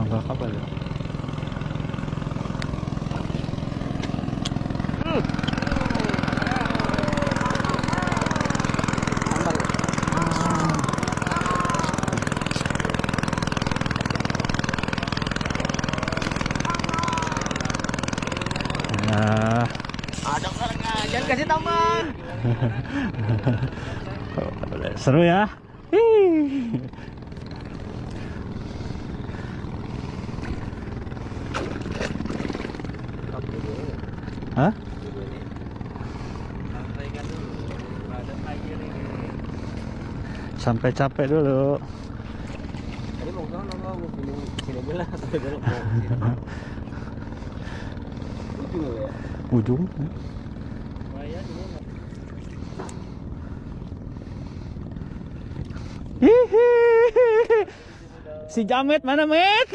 Nggak kapal ya. Nah, Ada orangnya, jangan kasih tambah. seru ya. Hih. Hah? Sampai capek dulu. Tadi mau nongol sini aja lah. Ujung ya. Ujung. Hihi. Si Jamet mana, Met?